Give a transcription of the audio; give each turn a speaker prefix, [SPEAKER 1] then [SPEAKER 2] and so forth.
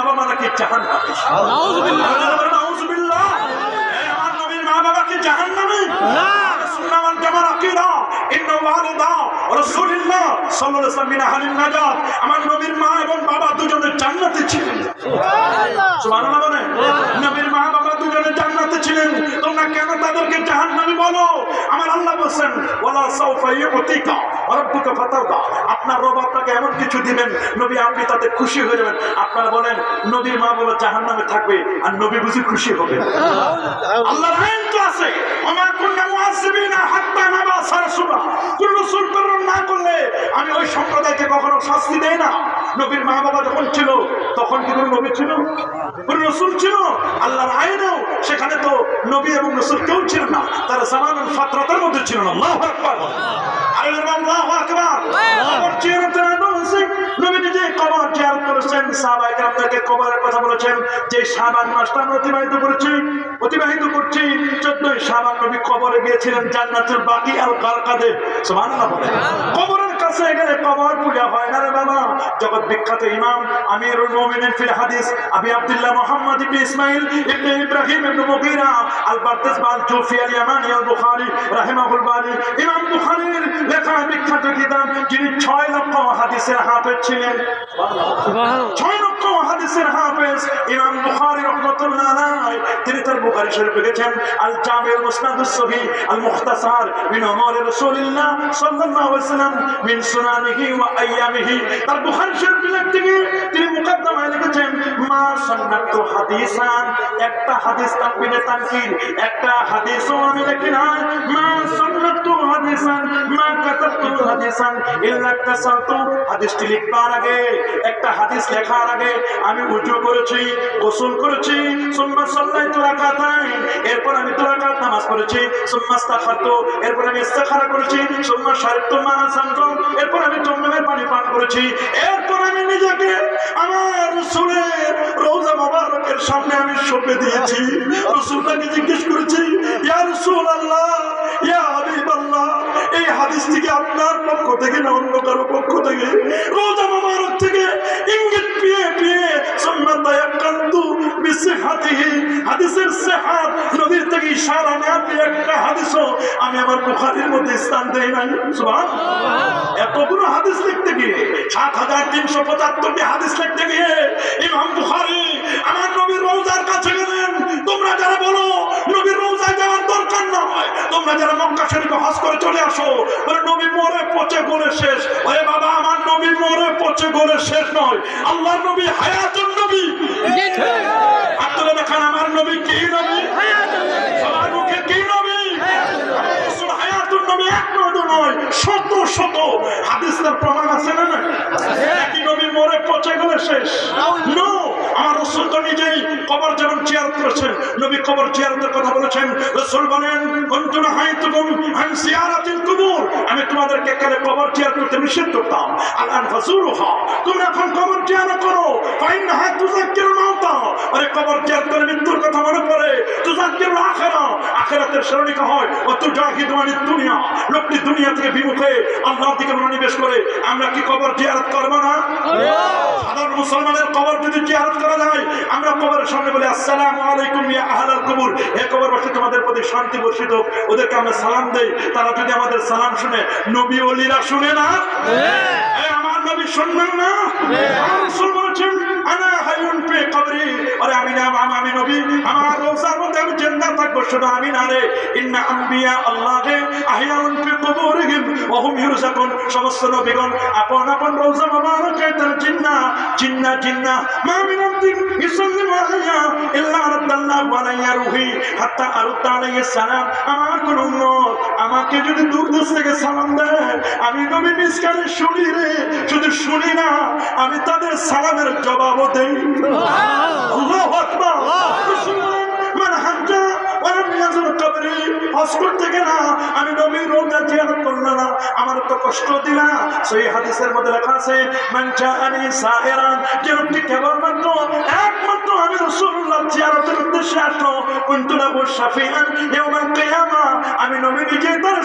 [SPEAKER 1] বাবা নাকি জাহান্নামী? নাউযুবিল্লাহ। নাউযুবিল্লাহ। আমার নবীর মা বাবা কি জাহান্নামী? না। সুন্নাহ ওয়াল জামার আকীদা ইন্না ওয়ালিদা রাসূলুল্লাহ সাল্লাল্লাহু আলাইহি ওয়াসাল্লাম মিন আহলিন নাজাত। আমার নবীর মা এবং বাবা দুজনে জান্নাতে ছিলেন। সুবহানাল্লাহ। সুবহানাল্লাহ বলে। নবীর মা বাবা দুজনে জান্নাতে ছিলেন। তোমরা কেন তাদেরকে জাহান্নামী বলো? আমার আল্লাহ বলেন ওয়ালা সাউফা ইউতিকা রাব্বুকা ফাতারদা। আপনার রব আপনাকে এমন কিছু দিবেন নবী আপনি তাতে খুশি হয়ে যাবেন। আপনারা বলেন নবীর মা বাবা জাহান্নামে থাকবে আর নবী বুঝি খুশি হবে? আল্লাহর আইন তো আছে ওমা কুননা মুআযিবিনা হাত্তা নাবাসা রাসূলা। কোন রাসূল প্রেরণ না করলে আমি ওই সম্প্রদায়কে কখনো শাস্তি দেই না। নবীর মা বাবা যখন ছিল তখন কি কোনো নবী ছিল? কোন রাসূল ছিল? আল্লাহর আইনেও সেখানে তো নবী এবং রাসূল কেউ ছিল না। তারা জামানুল ফাতরাতের মধ্যে ছিল না। আল্লাহু আকবার। আল্লাহু আকবার। কবর জিয়ারত নবী নিজে কবর জিয়ারত করেছেন। সাহাবায়ে কেরামদেরকে কবরের কথা বলেছেন। যে শাবান মাসটা অতিবাহিত করছি 14 শাবান নবী কবরে গিয়েছিলেন জান্নাতুল বাকি আল গারকাদে। সুবহানাল্লাহ বলেন। কবরের কাছে গেলে কবর পূজা হয় না রে বাবা। জগৎ বিখ্যাত ইমাম আমিরুল মুমিনিন ফিল হাদিস আবি আব্দুল্লাহ মুহাম্মদ ইবনে ইসমাঈল ইবনে ইব্রাহিম ইবনে মুগীরা আল বারদাসবাহ আল জুফি আল ইয়ামানি আল বুখারী রাহিমাহুল বারী। ইমাম বুখারীর লেখা বিখ্যাত কিতাব, যিনি 6 লক্ষ হাদিসের হাফেজ ছিলেন। সুবহানাল্লাহ। 6 লক্ষ হাদিসের হাফেজ ইমাম বুখারী রাহমাতুল্লাহ আলাইহি। তিনি তার বুখারী শরীফ লিখেছেন আল জামিউল মুসনাদুস সহিহ আল মুখতাসার মিন উমুরি রাসূলিল্লাহ সাল্লাল্লাহু আলাইহি ওয়াসাল্লাম মিন সুনানিহি ওয়া আইয়ামিহি। তার বুখারী শরীফ লিখতে গিয়ে তিনি মুকদ্দমায় লিখেছেন মা সুন্নাতু হাদিসান। একটা হাদিস তাকবিরে তানকির, একটা হাদিসও আমি লিখি না। মা সুন্নাতু হাদিসান মা কাতাবতু হাদিসান ইল্লা কাসালতু। হাদিসটি লিখবার আগে, একটা হাদিস লেখার আগে আমি ওযু করেছি, গোসল করেছি, সুম্মা সাল্লাইতু রাকাতাইন, এরপর আমি 2 রাকাত নামাজ পড়েছি, সুম্মা ইস্তাগফারতু, এরপর আমি ইস্তিখারা করেছি, সুম্মা শারিবতু মা সামজম, এরপর আমি জমজমের পানি পান করেছি, এরপর আমি নিজেকে আমার রাসূলের রওজা মোবারকের সামনে আমি সঁপে দিয়েছি। রাসূলকে জিজ্ঞেস করেছি ইয়া রাসূলুল্লাহ ইয়া হাবিবাল্লাহ, এই হাদিসটি কি আপনার পক্ষ থেকে না অন্য কারো পক্ষ থেকে? রওজা মোবারক থেকে ইঙ্গিত পেয়ে পেয়ে সুন্নাত ইয়াকান্তু বিসিহাতিহি, হাদিসের সিহাত নবীর থেকে ইশারা না পেয়ে একটা হাদিসও আমি আমার বুখারীর মধ্যে স্থান দেই নাই। সুবহানাল্লাহ। এতগুলো হাদিস লিখতে গিয়ে 7375টি হাদিস লিখতে গিয়ে ইমাম বুখারী আমার নবীর রওজার কাছে গেলেন। তোমরা যারা বলো নবীর রওজায় যাওয়ার দরকার নয়, তোমরা যারা মক্কা শরীফে হজ করে চলে আসো, বলে নবী মরে পচে গলে শেষ। ওরে বাবা, আমার নবী মরে পচে গলে শেষ নয়, আল্লাহর নবী হায়াতুন নবী। আপনারা দেখেন আমার নবী কি নবী? সবার মুখে কি নবী? রাসূল হায়াতুন নবী। একমাত্র নয়, শত শত হাদিসের প্রমাণ আছে না? একই নবী মরে পচে গলে শেষ। নো, আমার রাসূল তো নিজেই কবর যেমন জিয়ারত করেছেন, নবী কবর জিয়ারতের কথা বলেছেন। রাসূল বলেন কুনতু নাহাইতুকুম আন জিয়ারাতিল কুবুর, আমি তোমাদেরকে কালে কবর জিয়ারত করতে নিষেধ করতাম। আলান ফাজুরুহা, তোমরা এখন কবর জিয়ারত করো। ফাইন্নাহা তুযাক্কিরুল মাউতা, আরে কবর জিয়ারত করে মৃত্যুর কথা মনে পড়ে। তুযাক্কিরুল আখিরা, আখিরাতের স্মরণিকা হয়। ও তুজাহিদু আনিদ দুনিয়া, লোকটি দুনিয়া থেকে বিমুখে আল্লাহর দিকে মনোনিবেশ করে। আমরা কি কবর জিয়ারত করব না? সাধারণ মুসলমানের কবর যদি জিয়ারত করা যায়, আমরা কবরের সামনে বলি আসসালামু আলাইকুম ইয়া আহলাল কুবুর, হে কবরবাসী তোমাদের প্রতি শান্তি বর্ষিত হোক। ওদেরকে আমরা সালাম দেই। তারা যদি আমাদের সালাম শুনে, নবী ওলিরা শুনে না? আমার নবী শুনবেন না? রাসূল বলেছেন আনা হাইয়ুন ফি কবরি, আরে আমি না, আমি নবী, আমার রওজার মধ্যে আমি জিন্দা থাকবো। শুধু আমি না রে, ইন্না আম্বিয়া আল্লাহে আহইয়াউন ফি কুবুরিহিম ওয়া হুম ইউরযাকুন, সমস্ত নবীগণ আপন আপন রওজা মোবারকে তার জিন্নাহ মা মিন আবদিন ইসাল্লিমু আলাইয়া ইল্লা রাদ্দাল্লাহু আলাইহি রূহি হাত্তা আরুদ্দা আলাইহিস সালাম। আমার কোন উম্মত আমাকে যদি দূর দূর থেকে সালাম দেয়, আমি নবী মিসকালে শুনি রে, শুধু শুনি না, আমি তাদের সালামের জবাবও দেই। আল্লাহু আকবার। মান হাজ্জা ওয়া লাম ইয়াজুর কবরি, হজ করতে গেলা আমি নবীর রওজা জিয়ারত করলাম না, আমার তো কষ্ট দিলা। সেই হাদিসের মধ্যে লেখা আছে মান জাআনি সাইরান, যে ব্যক্তি কেবলমাত্র একমাত্র আমি রাসূলুল্লাহ জিয়ারতের উদ্দেশ্যে আসলো, কুনতু লাহু শাফিআন ইয়াউমাল কিয়ামা, আমি নবী নিজে তার